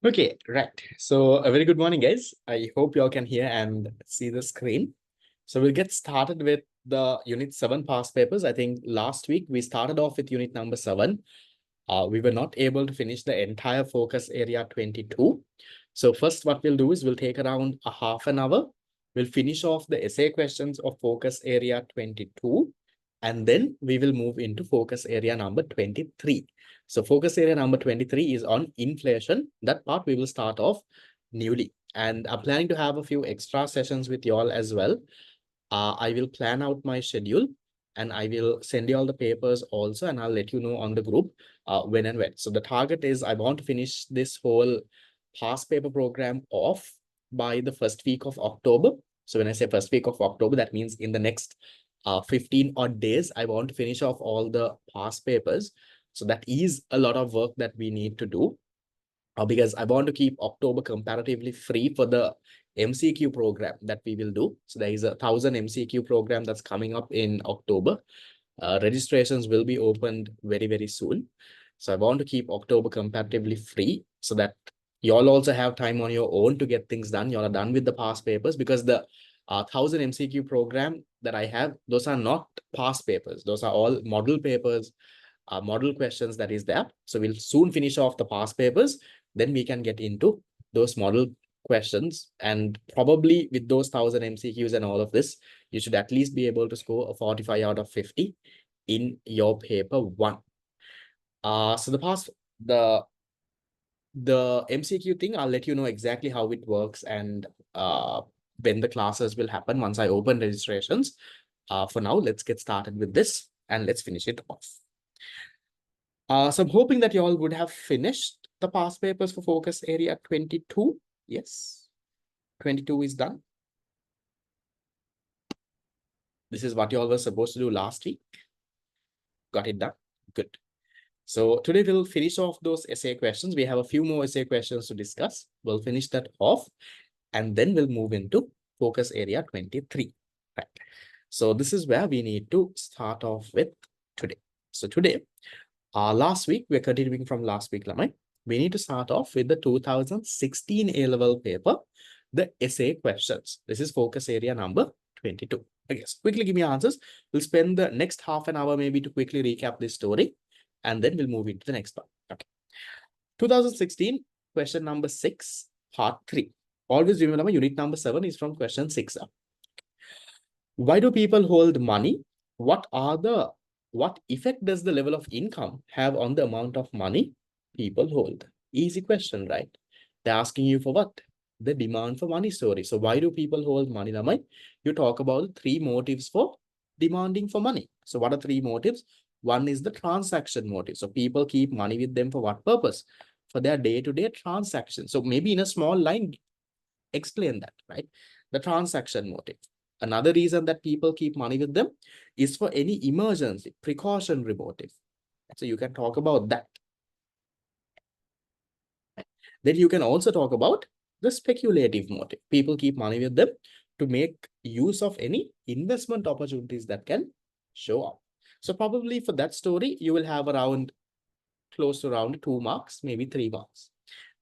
Okay, right. So a very good morning, guys. I hope you all can hear and see the screen. So we'll get started with the Unit 7 past papers. I think last week we started off with Unit number 7. We were not able to finish the entire focus area 22. So first what we'll do is we'll take around a half an hour. We'll finish off the essay questions of focus area 22. And then we will move into focus area number 23. So focus area number 23 is on inflation. That part we will start off newly. And I'm planning to have a few extra sessions with you all as well. I will plan out my schedule and I will send you all the papers also, and I'll let you know on the group when and when. So the target is I want to finish this whole past paper program off by the first week of October. So when I say first week of October, that means in the next 15 odd days, I want to finish off all the past papers. So that is a lot of work that we need to do because I want to keep October comparatively free for the MCQ program that we will do. So there is 1,000 MCQ program that's coming up in October. Registrations will be opened very, very soon. So I want to keep October comparatively free so that you all also have time on your own to get things done. You all are done with the past papers because the 1,000 MCQ program that I have, those are not past papers. Those are all model papers, model questions that is there. So we'll soon finish off the past papers. Then we can get into those model questions. And probably with those 1,000 MCQs and all of this, you should at least be able to score a 45 out of 50 in your paper 1. So the MCQ thing, I'll let you know exactly how it works and when the classes will happen once I open registrations. For now, let's get started with this and let's finish it off. So I'm hoping that you all would have finished the past papers for focus area 22. Yes, 22 is done. This is what you all were supposed to do last week. Got it done. Good. So today we'll finish off those essay questions. We have a few more essay questions to discuss. We'll finish that off and then we'll move into focus area 23. Right. So this is where we need to start off with today. So today, last week, we're continuing from last week, Lamai. We need to start off with the 2016 A-level paper, the essay questions. This is focus area number 22. Okay, so quickly give me answers. We'll spend the next half an hour maybe to quickly recap this story, and then we'll move into the next part. Okay. 2016, question number 6, part 3. Always remember, unit number 7 is from question 6. Why do people hold money? What effect does the level of income have on the amount of money people hold? Easy question, right? They're asking you for what? The demand for money story. So why do people hold money, Lamai? You talk about 3 motives for demanding for money. So what are 3 motives? One is the transaction motive. So people keep money with them for what purpose? For their day-to-day transactions. So maybe in a small line, explain that, right? The transaction motive. Another reason that people keep money with them is for any emergency, precautionary motive. So you can talk about that. Then you can also talk about the speculative motive. People keep money with them to make use of any investment opportunities that can show up. So probably for that story, you will have around close to around 2 marks, maybe 3 marks.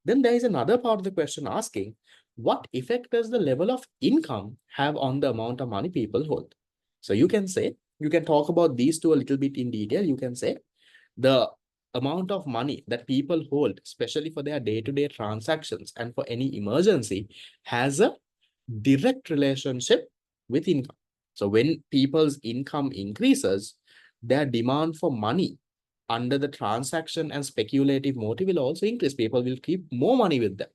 Then there is another part of the question asking, what effect does the level of income have on the amount of money people hold? So you can say, you can talk about these two a little bit in detail. You can say the amount of money that people hold, especially for their day-to-day transactions and for any emergency, has a direct relationship with income. So when people's income increases, their demand for money under the transaction and speculative motive will also increase. People will keep more money with them.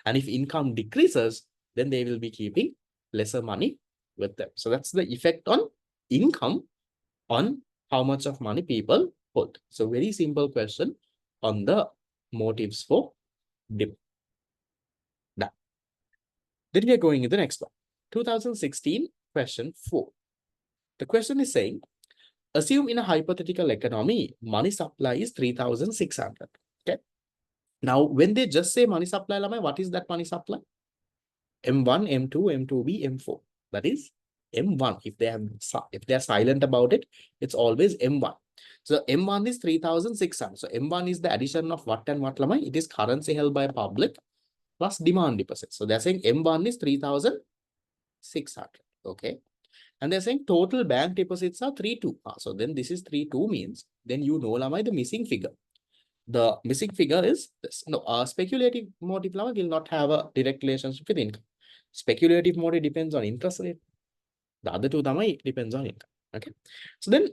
And if income decreases, then they will be keeping lesser money with them. So that's the effect on income on how much of money people hold. So very simple question on the motives for demand. Done. Then we are going to the next one. 2016 question 4. The question is saying, assume in a hypothetical economy, money supply is 3,600. Okay. Now, when they just say money supply, what is that money supply? M1, M2, M2B, M4. That is M1. If they are silent about it, it's always M1. So M1 is 3,600. So M1 is the addition of what and what, Lamai? It is currency held by public plus demand deposits. So they're saying M1 is 3,600. Okay. And they're saying total bank deposits are 32. So then this is 32 means, then you know, Lamai, the missing figure. The missing figure is this. No, speculative motive will not have a direct relationship with income. Speculative motive depends on interest rate. The other two depends on income. Okay. So then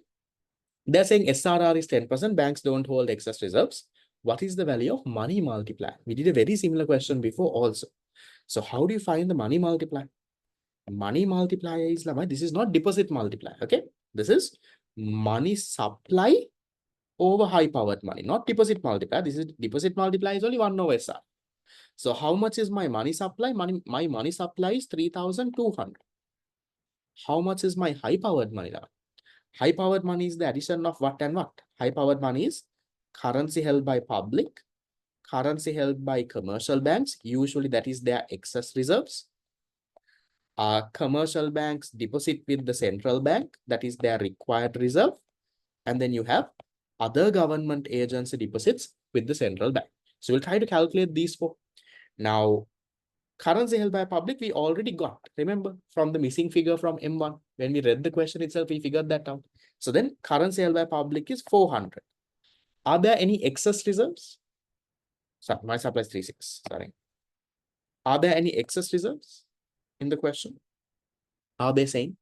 they're saying SRR is 10%. Banks don't hold excess reserves. What is the value of money multiplier? We did a very similar question before also. So how do you find the money multiplier? Money multiplier is, this is not deposit multiplier. Okay. This is money supply over high powered money, not deposit multiplier. This is deposit multiplier is only 1 over SR. So how much is my money supply? My money supply is 3,200. How much is my high powered money? High powered money is the addition of what and what? High powered money is currency held by public, currency held by commercial banks. Usually that is their excess reserves. Commercial banks deposit with the central bank. That is their required reserve. And then you have other government agency deposits with the central bank. So we'll try to calculate these four. Now, currency held by public, we already got, remember, from the missing figure from M1. When we read the question itself, we figured that out. So then currency held by public is 400. Are there any excess reserves? Sorry, my supply is 36. Sorry. Are there any excess reserves in the question? Are they saying?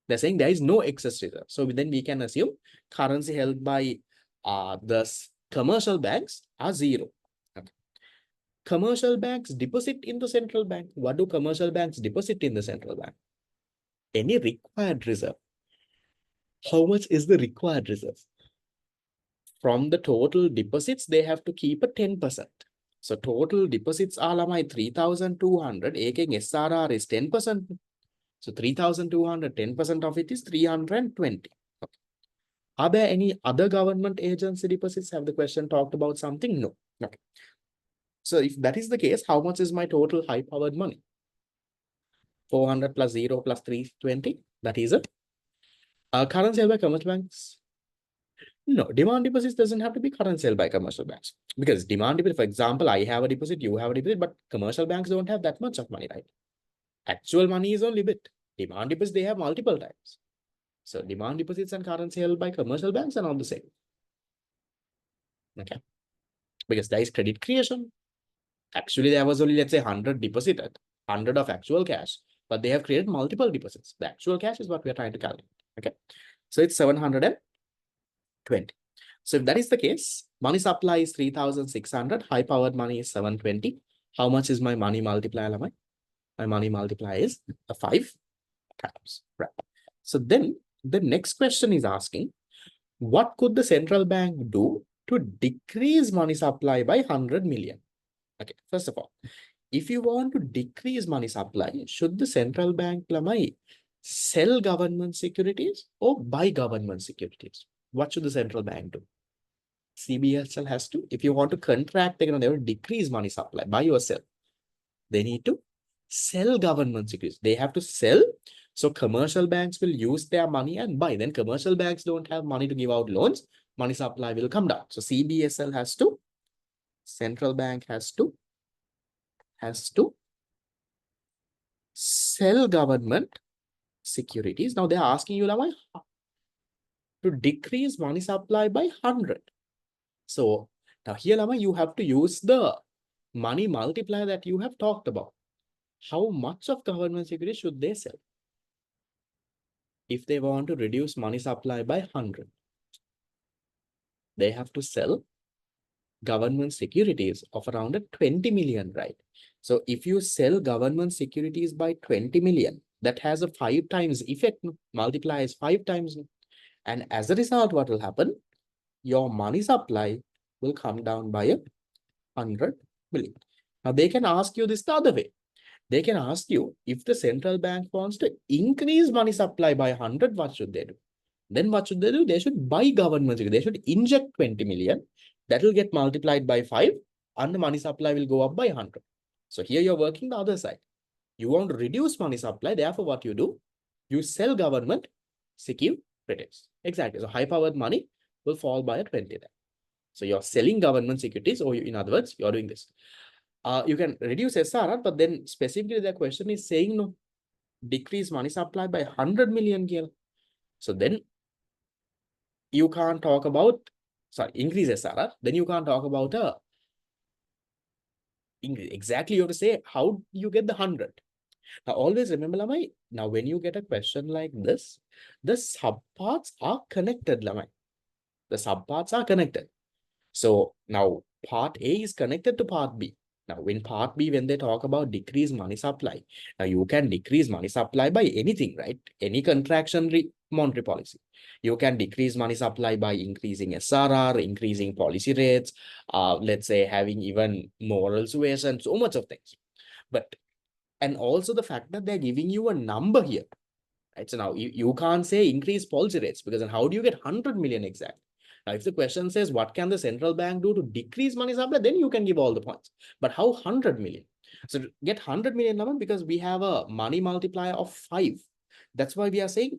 They're saying there is no excess reserve. So then we can assume currency held by the commercial banks are 0. Okay. Commercial banks deposit in the central bank. What do commercial banks deposit in the central bank? Any required reserve. How much is the required reserve? From the total deposits, they have to keep a 10%. So total deposits are 3,200. Aking SRR is 10%. So 3,200, 10% of it is 320. Okay. Are there any other government agency deposits? Have the question talked about something? No. Okay. So if that is the case, how much is my total high powered money? 400 plus 0 plus 320. That is it. Currency held by commercial banks. No, demand deposits doesn't have to be currency held by commercial banks. Because demand deposit, for example, I have a deposit, you have a deposit, but commercial banks don't have that much of money, right? Actual money is only bit. Demand deposits, they have multiple types. So demand deposits and currency held by commercial banks are not the same. Okay. Because there is credit creation. Actually, there was only, let's say, 100 deposited, 100 of actual cash, but they have created multiple deposits. The actual cash is what we are trying to calculate. Okay. So it's 720. So if that is the case, money supply is 3,600, high powered money is 720. How much is my money multiplier? My money multiplier is 5 times. Right. So then the next question is asking, what could the central bank do to decrease money supply by 100 million? Okay, first of all, if you want to decrease money supply, should the central bank sell government securities or buy government securities? What should the central bank do? CBSL has to, if you want to contract, they will decrease money supply, buy or sell. They need to sell government securities. They have to sell. So commercial banks will use their money and buy. Then commercial banks don't have money to give out loans. Money supply will come down. So CBSL has to, central bank has to sell government securities. Now they're asking you to decrease money supply by 100. So now here you have to use the money multiplier that you have talked about. How much of government securities should they sell? If they want to reduce money supply by 100, they have to sell government securities of around 20 million, right? So if you sell government securities by 20 million, that has a 5 times effect, multiplies 5 times. And as a result, what will happen? Your money supply will come down by 100 million. Now they can ask you this the other way. They can ask you, if the central bank wants to increase money supply by 100, what should they do? Then what should they do? They should buy government securities. They should inject 20 million. That will get multiplied by 5 and the money supply will go up by 100. So here you're working the other side. You want to reduce money supply. Therefore, what you do? You sell government securities. Exactly. So high powered money will fall by 20 then. So you're selling government securities, or in other words, you're doing this. You can reduce SRR, but then specifically the question is saying no, decrease money supply by 100 million here. So then you can't talk about, sorry, increase SRR, then you can't talk about a increase. Exactly, you have to say how you get the 100. Now, always remember, Lamai, now when you get a question like this, the subparts are connected, Lamai. The subparts are connected. So now part A is connected to part B. Now, in part B, when they talk about decrease money supply, now you can decrease money supply by anything, right? Any contractionary monetary policy. You can decrease money supply by increasing SRR, increasing policy rates, let's say having even moral suasion, so much of things. But, and also the fact that they're giving you a number here, right? So now you can't say increase policy rates, because then how do you get 100 million exact? Now, if the question says, what can the central bank do to decrease money supply, then you can give all the points. But how 100 million? So to get 100 million number, because we have a money multiplier of 5. That's why we are saying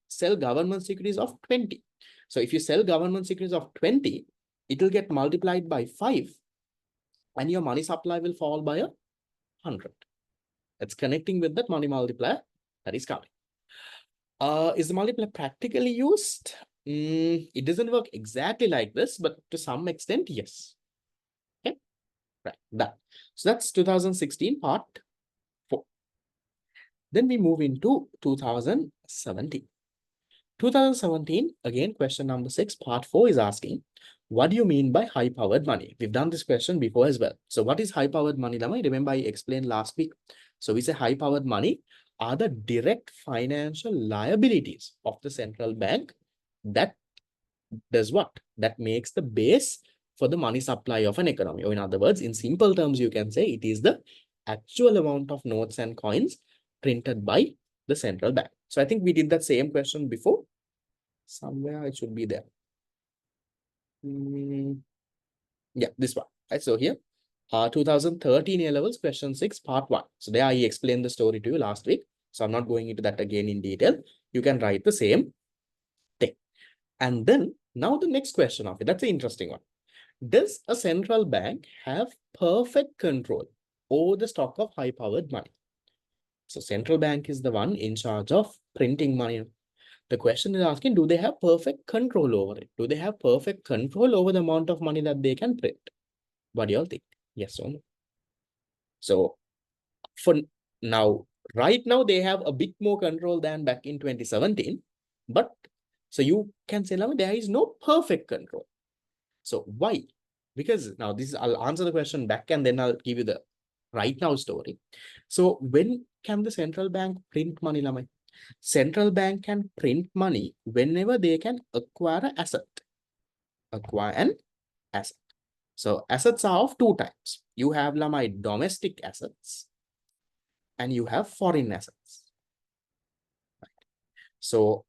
sell government securities of 20. So if you sell government securities of 20, it will get multiplied by 5, and your money supply will fall by 100. It's connecting with that money multiplier that is coming. Is the multiplier practically used? It doesn't work exactly like this, but to some extent, yes. Okay, right, done. So that's 2016 part 4. Then we move into 2017. 2017, again, question number 6, part 4 is asking, what do you mean by high-powered money? We've done this question before as well. So what is high-powered money, Lamai? Remember I explained last week. So we say high-powered money are the direct financial liabilities of the central bank that does what? That makes the base for the money supply of an economy. Or in other words, in simple terms, you can say it is the actual amount of notes and coins printed by the central bank. So I think we did that same question before. Somewhere it should be there. Yeah, this one. Right, so here, 2013 A levels, question 6, part 1. So there I explained the story to you last week. So I'm not going into that again in detail. You can write the same thing. And then now the next question of it, that's an interesting one. Does a central bank have perfect control over the stock of high-powered money? So central bank is the one in charge of printing money. The question is asking, do they have perfect control over it? Do they have perfect control over the amount of money that they can print? What do you all think? Yes or no? So for now, right now, they have a bit more control than back in 2017. But so you can say, now there is no perfect control. So why? Because now this is, I'll answer the question back and then I'll give you the right now story. So when can the central bank print money, Lamai? Central bank can print money whenever they can acquire an asset. Acquire an asset. So assets are of two types. You have, Lamai, domestic assets and you have foreign assets. So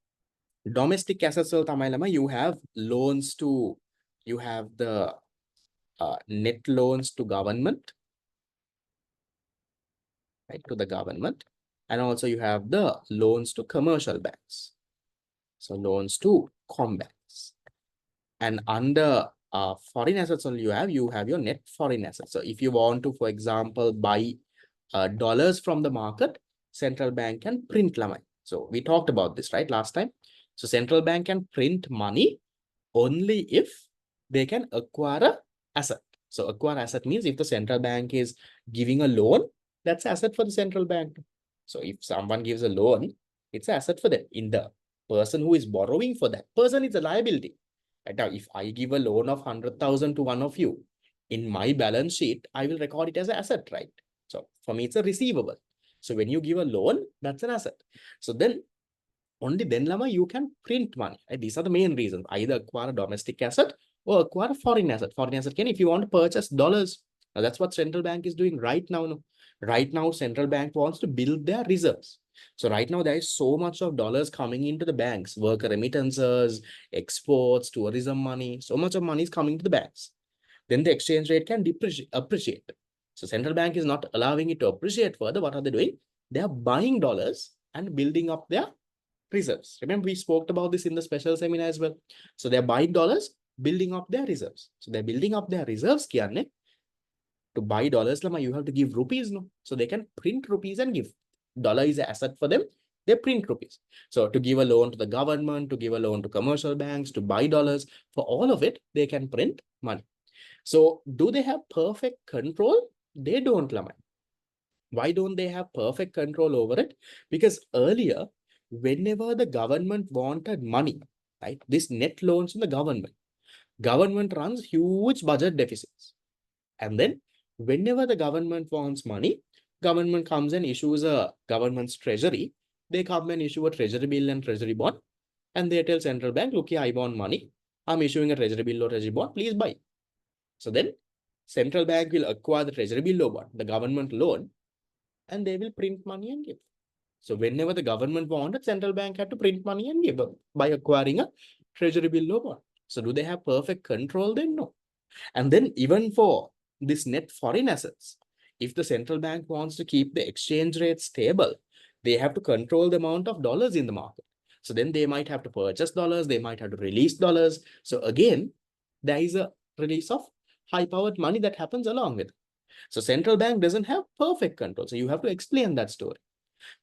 domestic assets, you have loans to, you have the net loans to government, right, to the government. And also you have the loans to commercial banks. So loans to banks. And under foreign assets only you have your net foreign assets. So if you want to, for example, buy dollars from the market, central bank can print Lamai. So we talked about this, right, last time. So central bank can print money only if they can acquire an asset. So acquire asset means if the central bank is giving a loan, that's asset for the central bank. So if someone gives a loan, it's an asset for them. In the person who is borrowing for that person, it's a liability. Right now, if I give a loan of 100,000 to one of you, in my balance sheet, I will record it as an asset, right? So for me, it's a receivable. So when you give a loan, that's an asset. So then only then, Lama, you can print money. Right? These are the main reasons. Either acquire a domestic asset or acquire a foreign asset. Foreign asset can, if you want to purchase dollars. Now, that's what central bank is doing right now. No? Right now, central bank wants to build their reserves. So right now, there is so much of dollars coming into the banks, worker remittances, exports, tourism money. So much of money is coming to the banks. Then the exchange rate can appreciate. So central bank is not allowing it to appreciate further. What are they doing? They are buying dollars and building up their reserves. Remember, we spoke about this in the special seminar as well. So they're buying dollars, building up their reserves. So they're building up their reserves, to buy dollars, you have to give rupees, no? So they can print rupees and give. Dollar is an asset for them. They print rupees. So to give a loan to the government, to give a loan to commercial banks, to buy dollars, for all of it, they can print money. So do they have perfect control? They don't, Lamai. Why don't they have perfect control over it? Because earlier, whenever the government wanted money, right, this net loans in the government runs huge budget deficits. And then whenever the government wants money, government comes and issues a government's treasury. They come and issue a treasury bill and treasury bond. And they tell central bank, look here, I want money. I'm issuing a treasury bill or treasury bond, please buy. So then central bank will acquire the treasury bill or bond, the government loan, and they will print money and give. So whenever the government wanted, central bank had to print money and give by acquiring a treasury bill or bond. So do they have perfect control then? No. And then even for this net foreign assets, if the central bank wants to keep the exchange rate stable, they have to control the amount of dollars in the market. So then they might have to purchase dollars, they might have to release dollars. So again, there is a release of high-powered money that happens along with it. So central bank doesn't have perfect control. So you have to explain that story.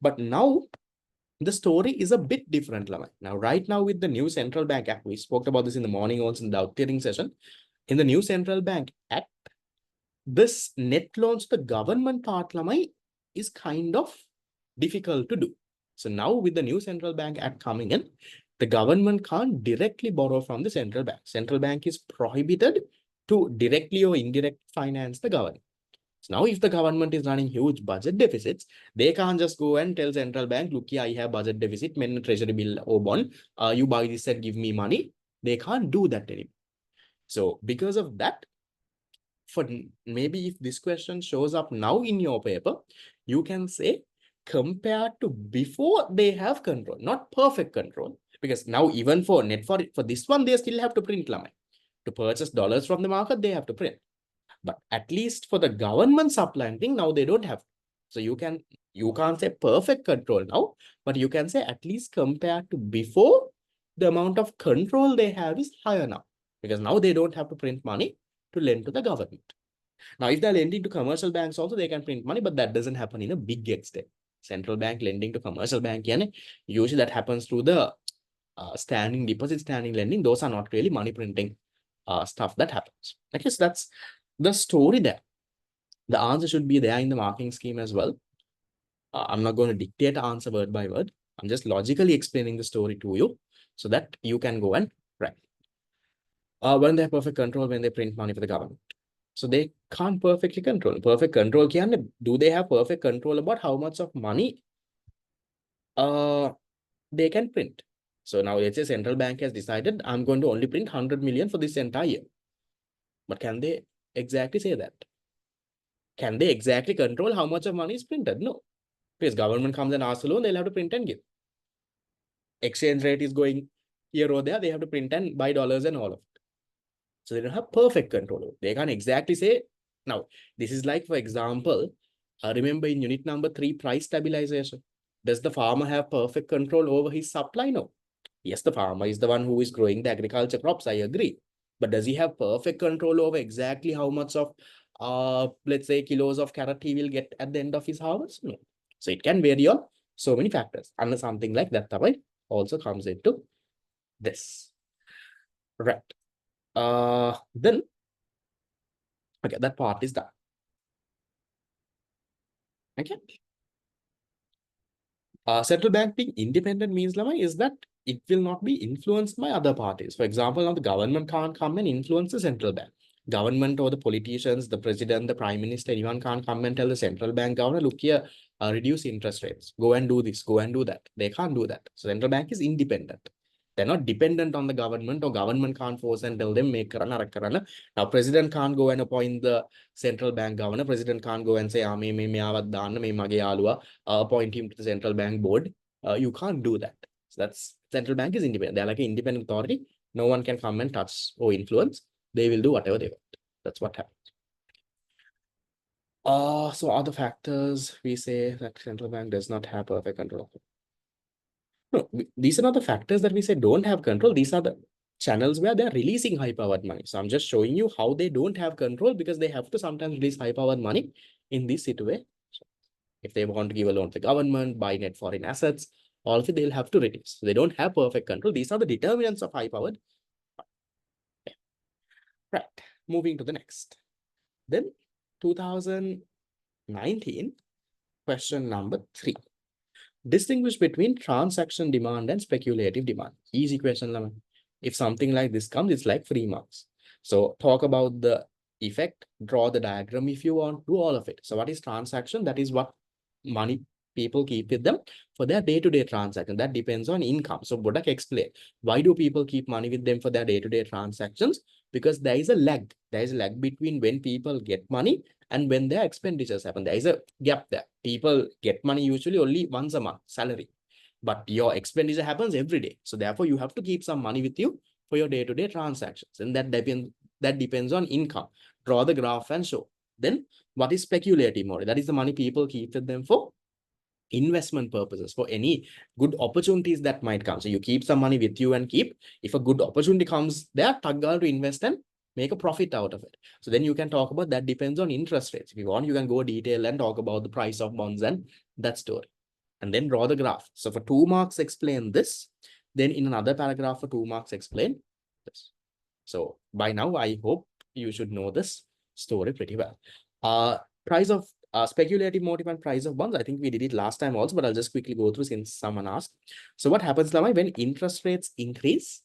But now the story is a bit different, Lamai. Now, right now with the new central bank act, we spoke about this in the morning also in the outlining session. In the new central bank act, this net loans to the government part, Lamai, is kind of difficult to do. So now with the new central bank act coming in, the government can't directly borrow from the central bank. Central bank is prohibited to directly or indirect finance the government. So now if the government is running huge budget deficits, they can't just go and tell central bank, look here, I have budget deficit, men treasury bill or bond, you buy this and give me money. They can't do that anymore. So because of that, for maybe if this question shows up now in your paper, you can say compared to before they have control, not perfect control, because now even for net for this one, they still have to print, Lamai. To purchase dollars from the market, they have to print. But at least for the government supplanting, now they don't have. So you can't say perfect control now, but you can say at least compared to before, the amount of control they have is higher now. Because now they don't have to print money to lend to the government. Now, if they're lending to commercial banks also, they can print money, but that doesn't happen in a big extent. Central bank lending to commercial bank, usually that happens through the standing deposit, standing lending. Those are not really money printing stuff that happens. I guess that's the story there. The answer should be there in the marking scheme as well. I'm not going to dictate the answer word by word. I'm just logically explaining the story to you so that you can go and write. When they have perfect control, when they print money for the government. So they can't perfectly control. Perfect control, do they have perfect control about how much of money they can print? So now let's say central bank has decided I'm going to only print 100 million for this entire year. But can they exactly say that? Can they exactly control how much of money is printed? No. Because government comes and asks a loan, they'll have to print and give. Exchange rate is going here or there, they have to print and buy dollars and all of it. So they don't have perfect control. They can't exactly say, now, this is like, for example, remember in unit number 3, price stabilization. Does the farmer have perfect control over his supply? No. Yes, the farmer is the one who is growing the agriculture crops, I agree. But does he have perfect control over exactly how much of, let's say, kilos of carrot he will get at the end of his harvest? No. So it can vary on so many factors. And something like that also comes into this. Right. Then, okay, that part is done. Okay. Central bank being independent means, Lama, is that it will not be influenced by other parties. For example, now the government can't come and influence the central bank. Government or the politicians, the president, the prime minister, anyone can't come and tell the central bank governor, look here, reduce interest rates, go and do this, go and do that. They can't do that. So central bank is independent. They're not dependent on the government, or government can't force and tell them make karana, karana. Now, president can't go and appoint the central bank governor. President can't go and say, appoint him to the central bank board. You can't do that. So that's central bank is independent. They're like an independent authority. No one can come and touch or influence. They will do whatever they want. That's what happens. So other factors we say that central bank does not have perfect control. No, these are not the factors that we say don't have control. These are the channels where they're releasing high-powered money. So I'm just showing you how they don't have control because they have to sometimes release high-powered money in this situation. If they want to give a loan to the government, buy net foreign assets, all of it, they'll have to reduce. So they don't have perfect control. These are the determinants of high-powered. Right, moving to the next. Then 2019, question number 3. Distinguish between transaction demand and speculative demand. Easy question, Lama. If something like this comes, it's like 3 marks. So talk about the effect, draw the diagram if you want, do all of it. So what is transaction? That is what money people keep with them for their day-to-day transaction. That depends on income. So Bodak explain, why do people keep money with them for their day-to-day transactions? Because there is a lag. There is a lag between when people get money and when their expenditures happen. There is a gap there. People get money usually only once a month, salary. But your expenditure happens every day. So therefore, you have to keep some money with you for your day-to-day transactions. And that depends on income. Draw the graph and show. Then what is speculative mode? That is the money people keep with them for investment purposes, for any good opportunities that might come. So you keep some money with you and keep, if a good opportunity comes there, taggal to invest and make a profit out of it. So then you can talk about that depends on interest rates. If you want, you can go detail and talk about the price of bonds and that story. And then draw the graph. So for 2 marks, explain this. Then in another paragraph for 2 marks, explain this. So by now, I hope you should know this story pretty well. Price of speculative motive and price of bonds. I think we did it last time also, but I'll just quickly go through since someone asked. So what happens, Lamai, when interest rates increase,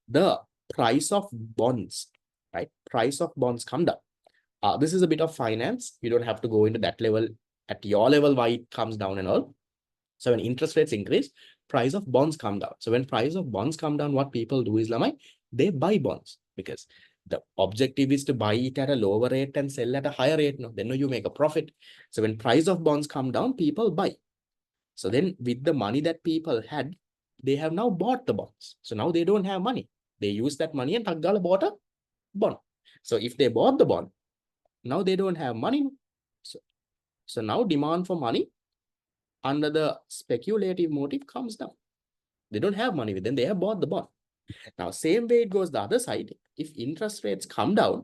the price of bonds, right? Price of bonds come down. This is a bit of finance. You don't have to go into that level at your level, why it comes down and all. So when interest rates increase, price of bonds come down. So when price of bonds come down, what people do is, Lamai, they buy bonds because the objective is to buy it at a lower rate and sell at a higher rate. No, then you make a profit. So when price of bonds come down, people buy. So then with the money that people had, they have now bought the bonds. So now they don't have money. They use that money and Taggala bought a bond. So if they bought the bond, now they don't have money. So now demand for money under the speculative motive comes down. They don't have money with them. They have bought the bond. Now, same way it goes the other side. If interest rates come down,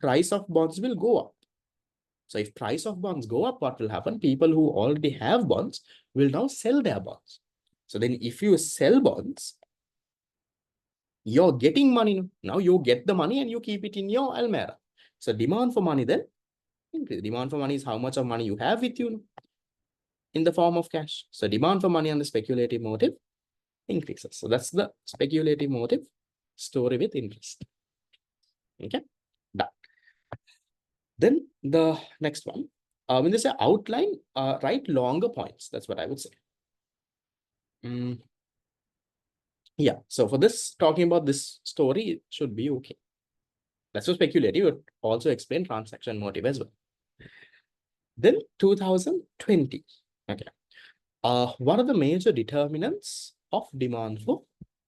price of bonds will go up. So if price of bonds go up, what will happen? People who already have bonds will now sell their bonds. So then if you sell bonds, you're getting money. Now you get the money and you keep it in your Almera. So demand for money then increase. Demand for money is how much of money you have with you in the form of cash. So demand for money on the speculative motive increases. So that's the speculative motive story with interest. Okay, done. Then the next one, when they say outline, write longer points. That's what I would say. Yeah, so for this, talking about this story, it should be okay. That's so speculative, but also explain transaction motive as well. Then 2020. Okay. What are the major determinants of demand for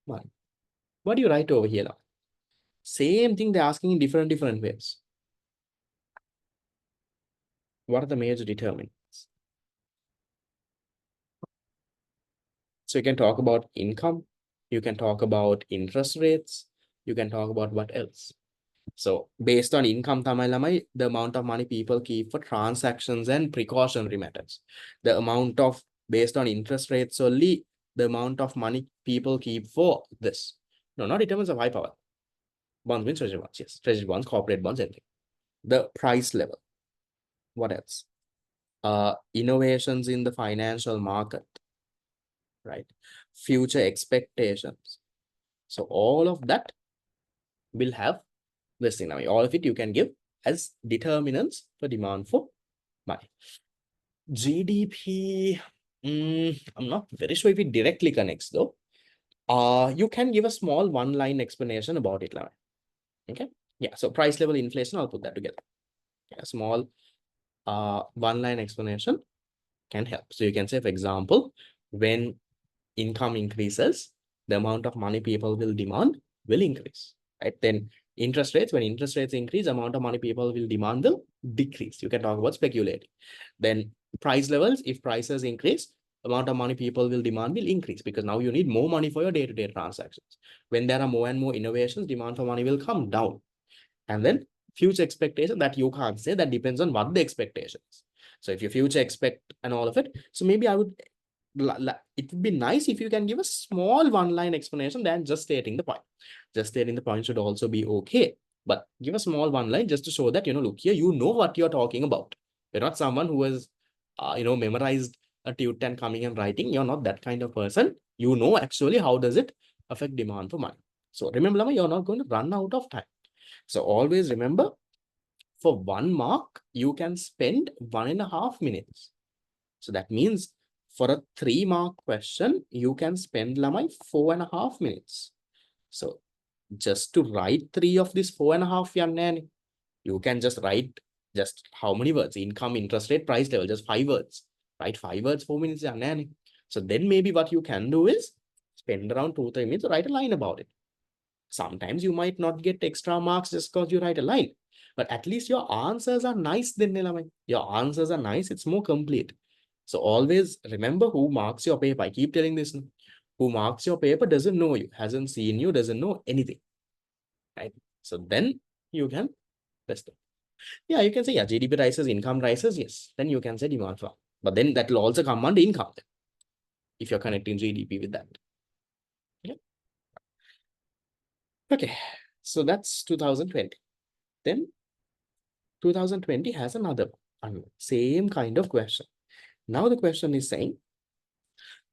money? What do you write over here now? Same thing they're asking in different ways. What are the major determinants? So you can talk about income, you can talk about interest rates, you can talk about what else. So based on income, the amount of money people keep for transactions and precautionary matters. The amount of, based on interest rates only, the amount of money people keep for this. No, not in terms of high power. Bonds means treasury bonds, yes. Treasury bonds, corporate bonds, anything. The price level. What else? Innovations in the financial market, right? Future expectations. So all of that will have this thing. Now, all of it you can give as determinants for demand for money. GDP, I'm not very sure if it directly connects though. You can give a small one-line explanation about it. Okay. Yeah. So price level inflation, I'll put that together. A small one-line explanation can help. So you can say, for example, when income increases, the amount of money people will demand will increase, right? Then interest rates, when interest rates increase, amount of money people will demand will decrease. You can talk about speculating. Then price levels, if prices increase, amount of money people will demand will increase because now you need more money for your day-to-day transactions. When there are more and more innovations, demand for money will come down. And then future expectation that you can't say, that depends on what the expectation is. So if your future expect and all of it, so maybe it would be nice if you can give a small one-line explanation than just stating the point. Just stating the point should also be okay, but give a small one line just to show that, look here, you know what you're talking about. You're not someone who has, memorized a tute and coming and writing. You're not that kind of person. You know actually how does it affect demand for money. So remember, Lama, you're not going to run out of time. So always remember, for 1 mark, you can spend 1.5 minutes. So that means for a 3-mark question, you can spend, Lamai, 4.5 minutes. So just to write 3 of this 4.5, you can just write just how many words? Income, interest rate, price level, just 5 words. Write 5 words, 4 minutes. So then maybe what you can do is spend around 2-3 minutes to write a line about it. Sometimes you might not get extra marks just because you write a line, but at least your answers are nice. Then your answers are nice. It's more complete. So always remember who marks your paper. I keep telling this. Who marks your paper doesn't know you, hasn't seen you, doesn't know anything. Right? So then you can best. Yeah, you can say, yeah, GDP rises, income rises. Yes, then you can say demand for. But then that will also come under income if you're connecting GDP with that. Yeah. Okay, so that's 2020. Then 2020 has another same kind of question. Now the question is saying,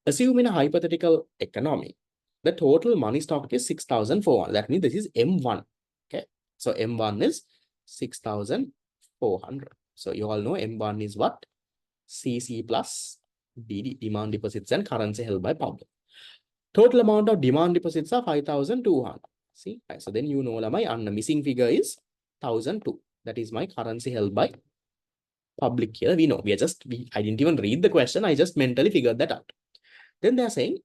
assume in a hypothetical economy, the total money stock is 6,400. That means this is M1. Okay, so M1 is 6,400. So you all know M1 is what? CC plus DD, demand deposits and currency held by public. Total amount of demand deposits are 5,200. See, right, so then you know my missing figure is 1,002. That is my currency held by public here. We know, I didn't even read the question. I just mentally figured that out. Then they're saying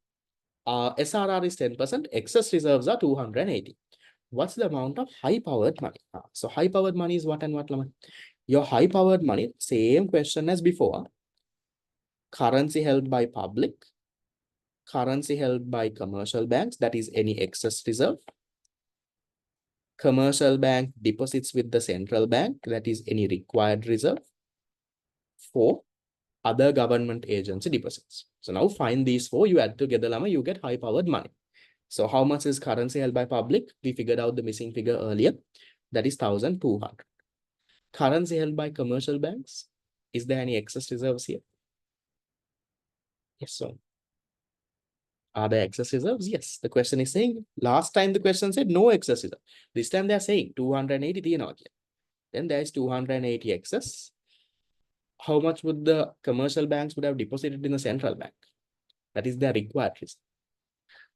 SRR is 10%, excess reserves are 280. What's the amount of high-powered money? So high-powered money is what and what, Lama? Your high-powered money, same question as before. Currency held by public, currency held by commercial banks, that is any excess reserve. Commercial bank deposits with the central bank, that is any required reserve. 4, other government agency deposits. So now find these 4, you add together, Lama, you get high-powered money. So how much is currency held by public? We figured out the missing figure earlier. That is 1,200. Currency held by commercial banks. Is there any excess reserves here? Yes, so. Are there excess reserves? Yes. The question is saying, last time the question said no excess reserve. This time they are saying 280. Then there is 280 excess. How much would the commercial banks would have deposited in the central bank? That is their required reserve.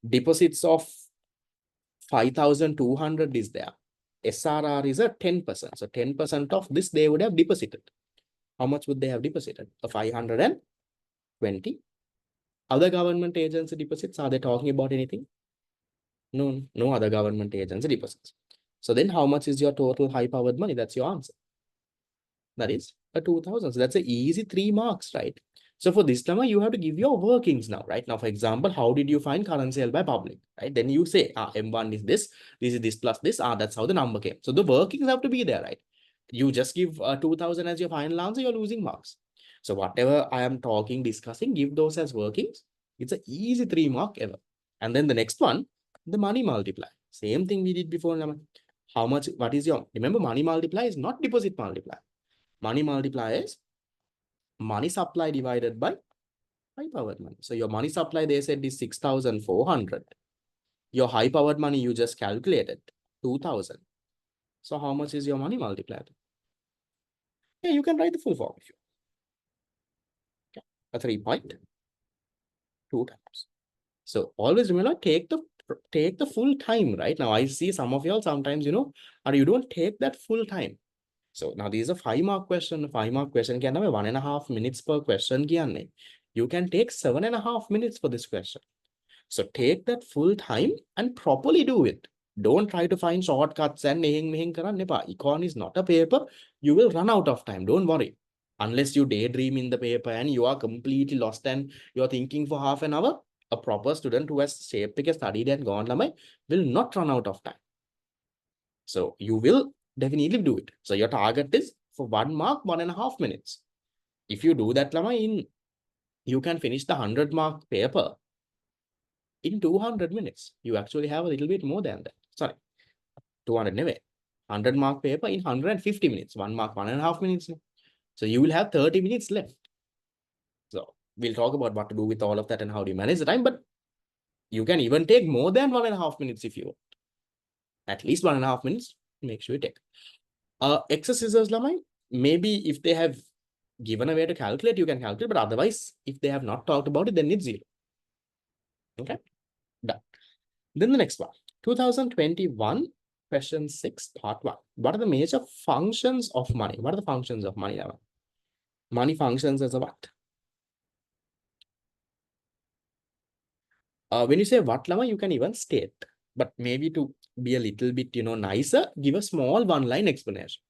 Deposits of 5,200 is there. SRR is a 10%. So 10% of this they would have deposited. How much would they have deposited? 520. Other government agency deposits, are they talking about anything? No, no other government agency deposits. So then how much is your total high-powered money? That's your answer. That is a 2,000. So that's an easy 3 marks, right? So for this number, you have to give your workings now, right? Now, for example, how did you find currency held by public, right? Then you say, M1 is this is this plus this, that's how the number came. So the workings have to be there, right? You just give 2,000 as your final answer, you're losing marks. So whatever I am discussing, give those as workings. It's an easy 3 mark ever. And then the next one, the money multiplier. Same thing we did before. How much, what is your, remember money multiplier is not deposit multiplier. Money multiplier is money supply divided by high-powered money. So your money supply, they said, is 6,400. Your high-powered money, you just calculated 2,000. So how much is your money multiplier? Yeah, you can write the full form if you want. Okay. A 3.2 times. So always remember, take the full time, right? Now I see some of y'all sometimes, you don't take that full time. So now this is a 5-mark question. 5-mark question can have 1.5 minutes per question. You can take 7.5 minutes for this question. So take that full time and properly do it. Don't try to find shortcuts and Econ is not a paper. You will run out of time. Don't worry. Unless you daydream in the paper and you are completely lost and you're thinking for half an hour, a proper student who has shaped, studied and gone lamai will not run out of time. So you will definitely do it. So your target is for 1 mark, 1.5 minutes. If you do that lamai, you can finish the 100-mark paper in 200 minutes. You actually have a little bit more than that. Sorry, 200 never. 100-mark paper in 150 minutes. 1 mark, 1.5 minutes. So you will have 30 minutes left. So we'll talk about what to do with all of that and how do you manage the time. But you can even take more than 1.5 minutes if you want. At least 1.5 minutes. Make sure you take. Exercises lamai. Maybe if they have given a way to calculate, you can calculate. But otherwise, if they have not talked about it, then it's 0. Okay. Done. Then the next one, 2021, question 6, part 1. What are the major functions of money? What are the functions of money? Money functions as a what? When you say what, Lama, you can even state. But maybe to be a little bit, nicer, give a small one-line explanation.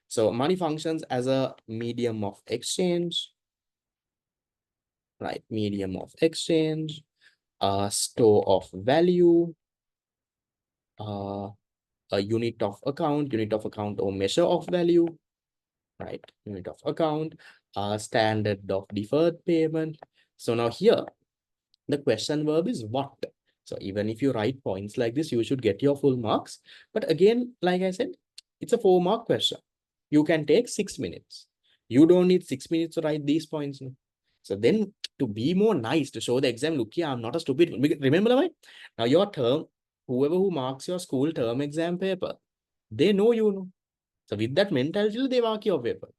So money functions as a medium of exchange, right? Medium of exchange, a store of value, a unit of account or measure of value, right? Unit of account, standard of deferred payment. So now here, the question verb is what. So even if you write points like this, you should get your full marks. But again, like I said, it's a 4-mark question. You can take 6 minutes. You don't need 6 minutes to write these points. So then to be more nice, to show the exam, look here, I'm not a stupid. Remember, right? Now your term, whoever who marks your school term exam paper, they know you know. So with that mentality, they mark your paper.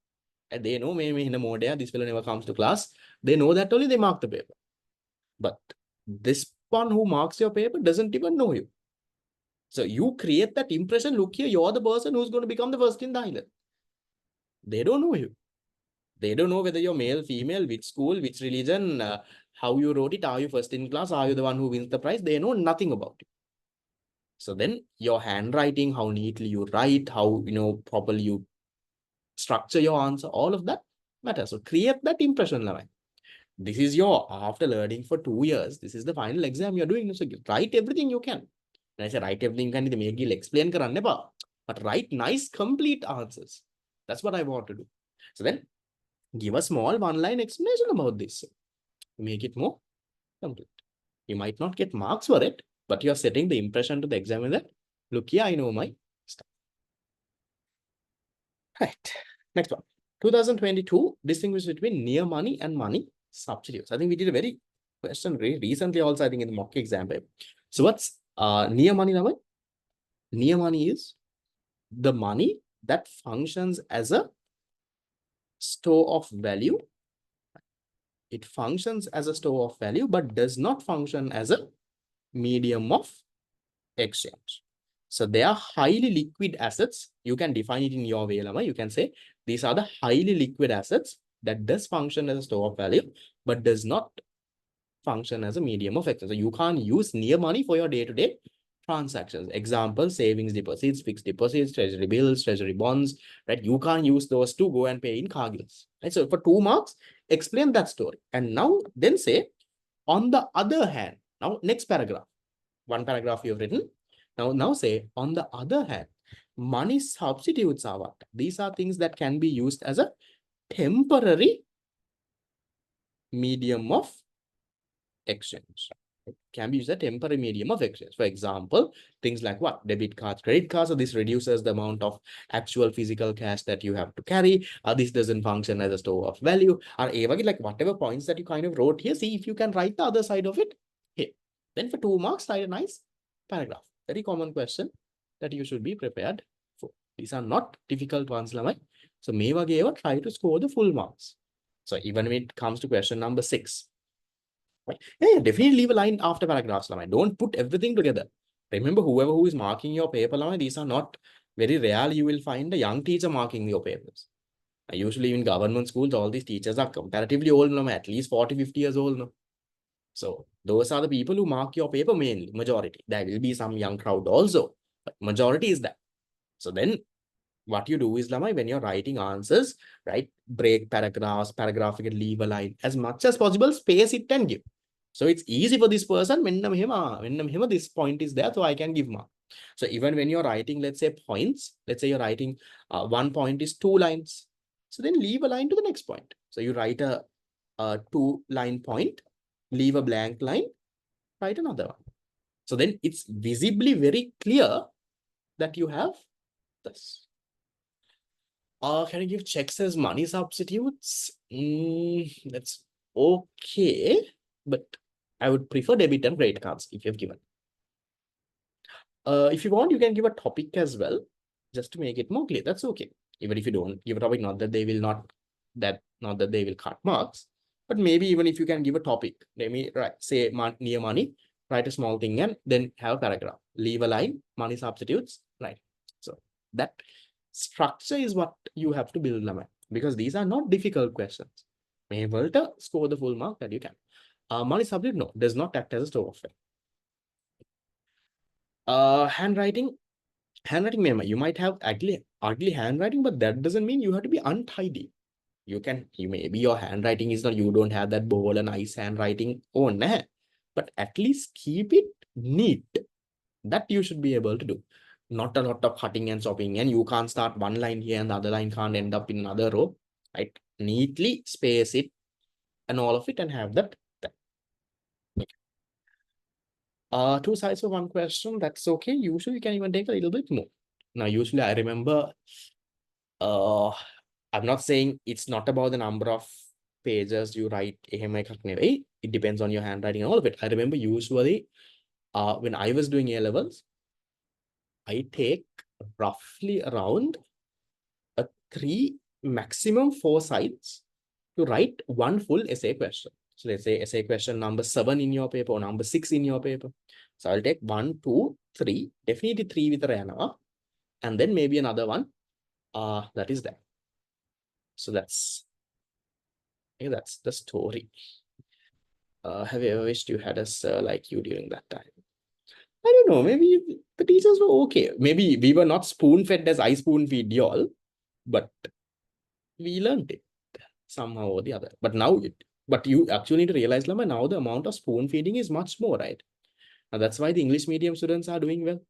And they know maybe in a mode, this fellow never comes to class. They know that only they mark the paper. But this one who marks your paper doesn't even know you. So you create that impression, look here, you're the person who's going to become the first in the island. They don't know you. They don't know whether you're male, female, which school, which religion, how you wrote it, are you first in class, are you the one who wins the prize? They know nothing about it. So then your handwriting, how neatly you write, how, properly you structure your answer, all of that matters. So create that impression, Lavai. This is your, after learning for 2 years, this is the final exam you're doing. So write everything you can. And I say, write everything you can, make you explain karanne ba. But write nice, complete answers. That's what I want to do. So then give a small one-line explanation about this. Make it more complete. You might not get marks for it, but you're setting the impression to the examiner that, look here, I know my stuff. Right. Next one. 2022, distinguish between near money and money substitutes. I think we did a very question recently also, I think in the mock exam paper. So what's near money number? Near money is the money that functions as a store of value. It functions as a store of value, but does not function as a medium of exchange. So they are highly liquid assets. You can define it in your way, Lama. You can say these are the highly liquid assets that does function as a store of value, but does not function as a medium of exchange. So you can't use near money for your day-to-day transactions. Example, savings deposits, fixed deposits, treasury bills, treasury bonds, right? You can't use those to go and pay in Cargills. Right? So for 2 marks, explain that story. And now then say, on the other hand, now next paragraph, 1 paragraph you've written. Now say, on the other hand, money substitutes are what? These are things that can be used as a temporary medium of exchange. It can be used as a temporary medium of exchange. For example, things like what? Debit cards, credit cards. So this reduces the amount of actual physical cash that you have to carry. This doesn't function as a store of value. Or like whatever points that you kind of wrote here, see if you can write the other side of it here. Then for 2 marks, write a nice paragraph. Very common question that you should be prepared for. These are not difficult ones, Lamai. So try to score the full marks. So even when it comes to question number 6, right? Yeah, definitely leave a line after paragraphs, Lamai. Don't put everything together. Remember, whoever who is marking your paper, Lamai, these are not very rare. You will find a young teacher marking your papers. Usually in government schools, all these teachers are comparatively old, Lamai, at least 40, 50 years old. No? So those are the people who mark your paper mainly, majority. There will be some young crowd also, but majority is that. So then what you do is, Lamai, when you're writing answers, right, break paragraphs, paragraph, you can leave a line. As much as possible, space it and give. So it's easy for this person, when this point is there, so I can give mark. So even when you're writing, let's say points, let's say you're writing one point is 2 lines. So then leave a line to the next point. So you write a 2-line point, leave a blank line, write another one. So then it's visibly very clear that you have this. Can you give checks as money substitutes? That's okay, but I would prefer debit and credit cards if you've given. If you want, you can give a topic as well, just to make it more clear. That's okay. Even if you don't give a topic, not that they will not that they will cut marks, but maybe even if you can give a topic, let me say near money, write a small thing and then have a paragraph. Leave a line, money substitutes, right? So that structure is what you have to build, because these are not difficult questions. May able to score the full mark that you can. Money substitute, no, does not act as a store of value. Handwriting, memo. You might have ugly handwriting, but that doesn't mean you have to be untidy. Maybe your handwriting is not, you don't have that bold and nice handwriting. Oh, nah. But at least keep it neat. That you should be able to do. Not a lot of cutting and chopping, and you can't start one line here and the other line can't end up in another row, right? Neatly space it and all of it and have that. Two sides of one question, that's okay. Usually you can even take a little bit more. Now, usually I remember, I'm not saying it's not about the number of pages you write. It depends on your handwriting and all of it. I remember usually when I was doing A levels, I take roughly around 3, maximum 4 sides to write one full essay question. So let's say essay question number 7 in your paper or number 6 in your paper. So I'll take 1, 2, 3, definitely 3 with Rana, and then maybe another one that is there. So that's the story. Have you ever wished you had a sir like you during that time? I don't know. Maybe the teachers were okay. Maybe we were not spoon-fed as I spoon-feed y'all, but we learned it somehow or the other. But you actually need to realize, Lama, now the amount of spoon-feeding is much more, right? And that's why the English medium students are doing well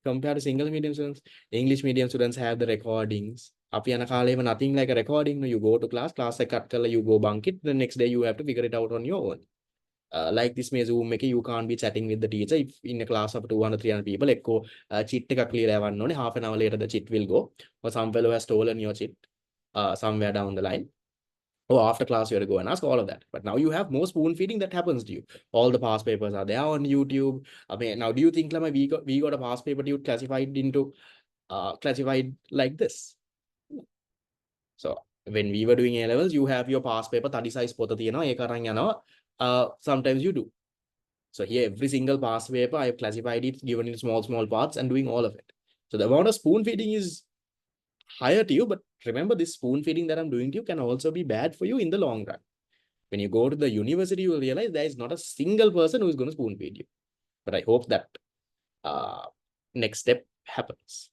compared to single medium students. English medium students have the recordings. Nothing like a recording. You go to class එක cut කරලා you go bunk it. The next day you have to figure it out on your own. Like this may Zoom you can't be chatting with the teacher if in a class of 200, 300 people. Chit clear half an hour later the chit will go, or some fellow has stolen your chit somewhere down the line. Or after class, you have to go and ask all of that. But now you have more spoon feeding that happens to you. All the past papers are there on YouTube. I mean, now do you think Lama, we got a past paper due classified like this? So when we were doing A levels, you have your past paper 30 size sometimes you do. So here every single past paper I've classified it, given in small parts and doing all of it. So the amount of spoon feeding is higher to you, but remember this spoon feeding that I'm doing to you can also be bad for you in the long run. When you go to the university, you will realize there is not a single person who is going to spoon feed you. But I hope that next step happens.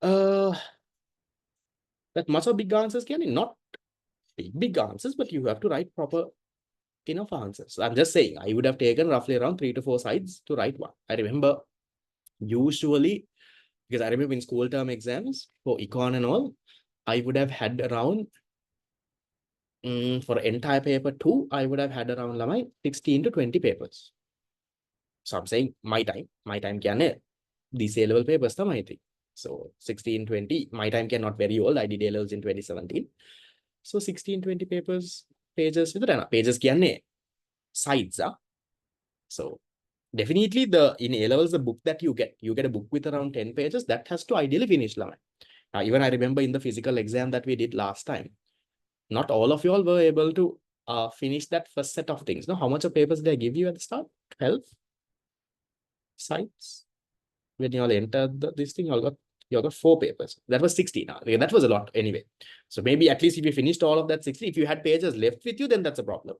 That much of big answers can not big answers, but you have to write proper enough answers. I'm just saying I would have taken roughly around 3 to 4 sides to write one. I remember usually, because I remember in school term exams for econ and all, I would have had around for entire paper 2, I would have had around 16 to 20 papers. So I'm saying my time can these A level papers I think. So 16, 20, my time cannot very old. I did A levels in 2017. So 16, 20 pages can sides. So definitely in A levels, the book that you get a book with around 10 pages that has to ideally finish. Now, even I remember in the physical exam that we did last time, not all of you all were able to finish that first set of things. Now, how much of papers did I give you at the start? 12 sites. When you all entered this thing, you all got 4 papers. That was 16. That was a lot anyway. So maybe at least if you finished all of that 60, if you had pages left with you, then that's a problem.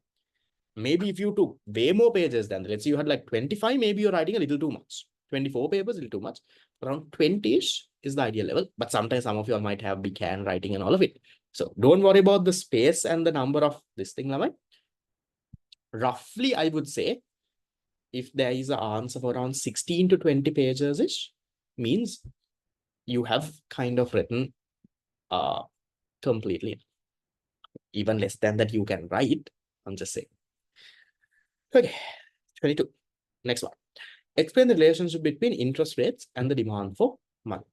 Maybe if you took way more pages than, let's say you had like 25, maybe you're writing a little too much. 24 papers, a little too much. around 20-ish is the ideal level, but sometimes some of you all might have big handwriting and all of it. So don't worry about the space and the number of this thing. Roughly, I would say, if there is an answer of around 16 to 20 pages ish, means you have kind of written completely. Even less than that, you can write. I'm just saying. Okay, 22. Next one. Explain the relationship between interest rates and the demand for money.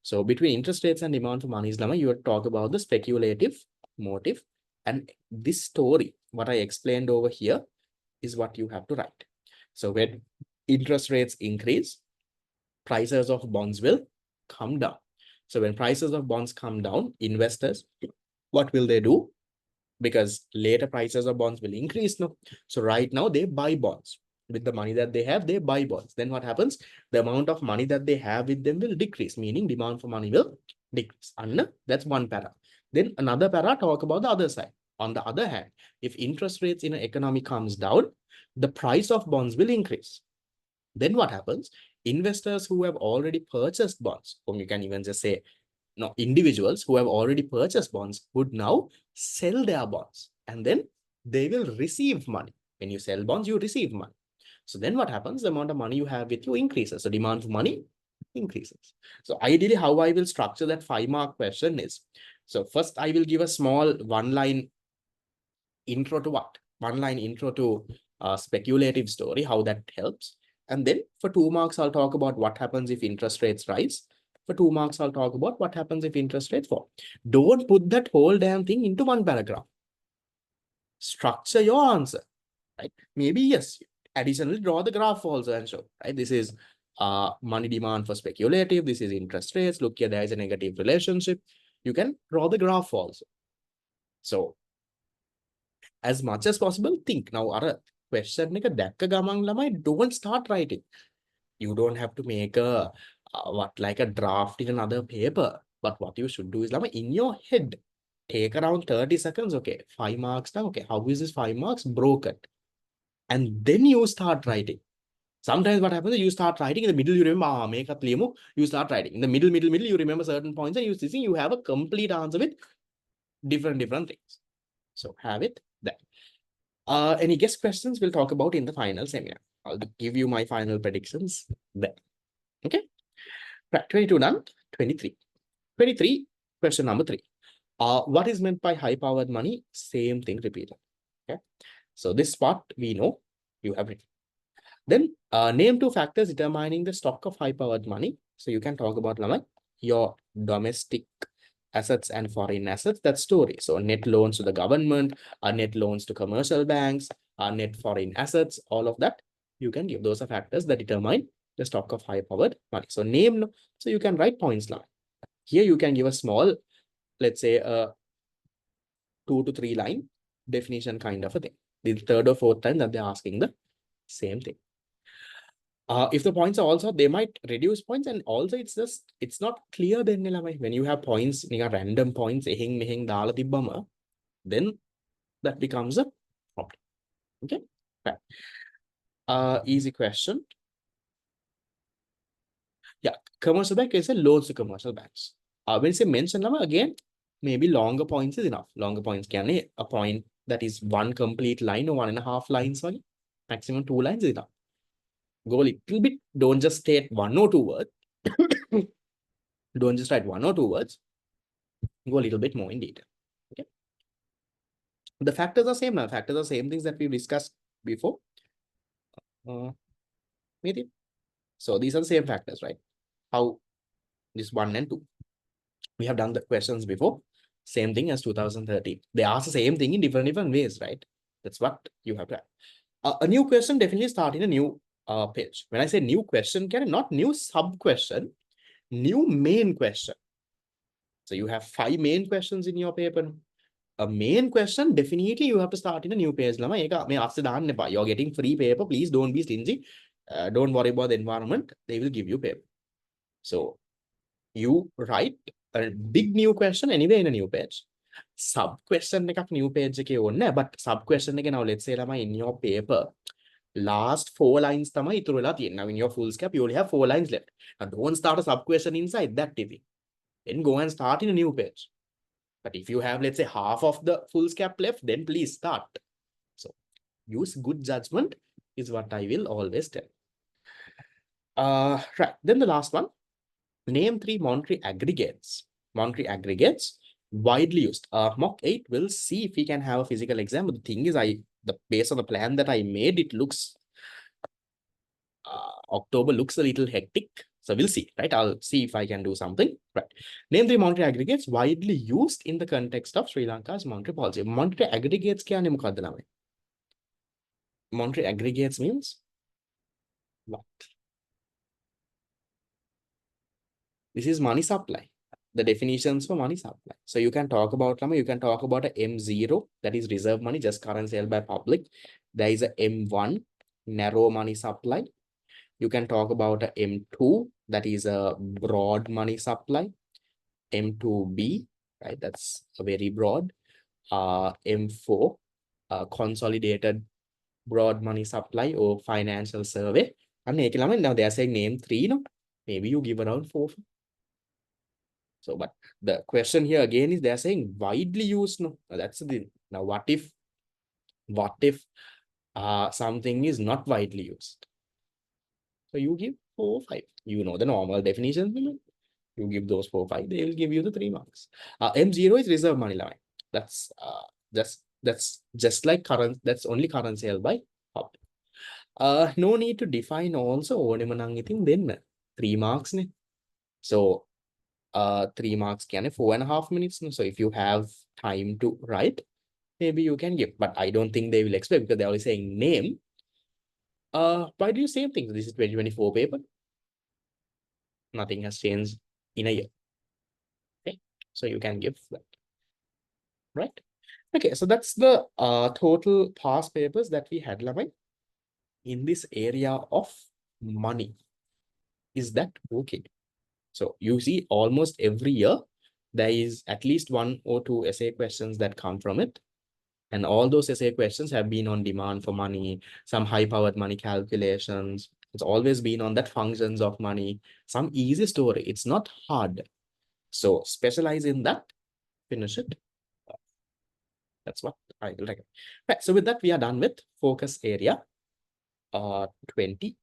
So between interest rates and demand for money, Islam, you talk about the speculative motive. And this story, what I explained over here, is what you have to write. So when interest rates increase, prices of bonds will come down. So when prices of bonds come down, investors, what will they do? Because later prices of bonds will increase. No? So right now they buy bonds. With the money that they have, they buy bonds. Then what happens? The amount of money that they have with them will decrease, meaning demand for money will decrease. And that's one para. Then another para talk about the other side. On the other hand, if interest rates in an economy comes down, the price of bonds will increase. Then what happens? Investors who have already purchased bonds, or you can even just say, no, individuals who have already purchased bonds would now sell their bonds, and then they will receive money. When you sell bonds, you receive money. So then what happens? The amount of money you have with you increases. So demand for money increases. So ideally, how I will structure that 5-mark question is, so first I will give a small one-line intro to what? One-line intro to speculative story, how that helps. And then for 2 marks, I'll talk about what happens if interest rates rise. For 2 marks, I'll talk about what happens if interest rates fall. Don't put that whole damn thing into one paragraph. Structure your answer, right? Maybe, yes, additionally draw the graph also and show, right? This is money demand for speculative. This is interest rates. Look here, there is a negative relationship. You can draw the graph also. So as much as possible, think. Now, our question එක දැක්ක ගමන් ළමයි, don't start writing. You don't have to make a like a draft in another paper. But what you should do is ළමයි, in your head, take around 30 seconds. Okay, 5 marks now. Okay, how is this 5 marks broken? And then you start writing. Sometimes what happens is you start writing in the middle, you remember, make up limo, you start writing. In the middle, you remember certain points and you have a complete answer with different things. So have it there. Any guest questions we'll talk about in the final seminar. I'll give you my final predictions there. Okay. Right, 22 done. 23. 23, question number 3. What is meant by high-powered money? Same thing repeated. Okay. So this part we know you have written. Then name 2 factors determining the stock of high-powered money. So you can talk about your domestic assets and foreign assets, that story. So net loans to the government, net loans to commercial banks, net foreign assets, all of that you can give. Those are factors that determine the stock of high-powered money. So name, so you can write points now. Here you can give a small, let's say a 2 to 3 line definition kind of a thing. The 3rd or 4th time that they're asking the same thing. If the points are also, they might reduce points, and also it's not clear then when you have points, random points, then that becomes a problem. Okay. Right. Easy question. Yeah, commercial bank is a loans to commercial banks. When you say mention again, maybe longer points is enough. Longer points can a point that is 1 complete line or 1.5 lines. Maximum 2 lines is enough. Go a little bit. Don't just state 1 or 2 words. Don't just write 1 or 2 words. Go a little bit more in detail. Okay. The factors are same now. Factors are same things that we discussed before. Maybe. So these are the same factors, right? How this 1 and 2. We have done the questions before. Same thing as 2013. They ask the same thing in different ways, right? That's what you have to have. A new question definitely start in a new page. When I say new question, not new sub question, new main question. So you have 5 main questions in your paper. A main question, definitely you have to start in a new page. You're getting free paper. Please don't be stingy. Don't worry about the environment. They will give you paper. So you write a big new question anyway in a new page. Sub question new page. But sub question again, now let's say in your paper, Last 4 lines තමයි ඉතුරු වෙලා තියෙන්නේ. Now in your full scap, you only have 4 lines left. Now don't start a sub question inside that TV. Then go and start in a new page. But if you have, let's say, half of the full scap left, then please start. So use good judgment is what I will always tell. Right. Then the last one, name 3 monetary aggregates. Monetary aggregates widely used. Mock 8 will see if we can have a physical exam. But the thing is, based on the plan that I made, it looks October looks a little hectic. So we'll see, right? I'll see if I can do something. Right. Name 3 monetary aggregates widely used in the context of Sri Lanka's monetary policy. Monetary aggregates කියන්නේ මොකක්ද ළමයි? Monetary aggregates means what? This is money supply. The definitions for money supply. So you can talk about you can talk about a M0, that is reserve money, just currency held by public. There is a M1, narrow money supply. You can talk about a M2, that is a broad money supply. M2B, right? That's a very broad. M4, consolidated broad money supply or financial survey. And now they are saying name 3, no? Maybe you give around 4. So, but the question here again is they're saying widely used. No, that's the thing. Now, what if something is not widely used? So you give 4, 5. You know the normal definition. You give those 4, 5. They will give you the 3 marks. M0 is reserve money line. That's just like current. That's only currency held by public. No need to define also. Then 3 marks. Ne? So 3 marks can 4.5 minutes. So if you have time to write, maybe you can give, but I don't think they will expect because they're only saying name. Why do you same thing? This is 2024 paper. Nothing has changed in a year. Okay, so you can give that, right? Okay, so that's the total past papers that we had, Lamai, in this area of money. Is that okay? So you see almost every year, there is at least 1 or 2 essay questions that come from it. And all those essay questions have been on demand for money, some high-powered money calculations. It's always been on that functions of money, some easy story. It's not hard. So specialize in that, finish it. That's what I will recommend. Right, so with that, we are done with focus area 20.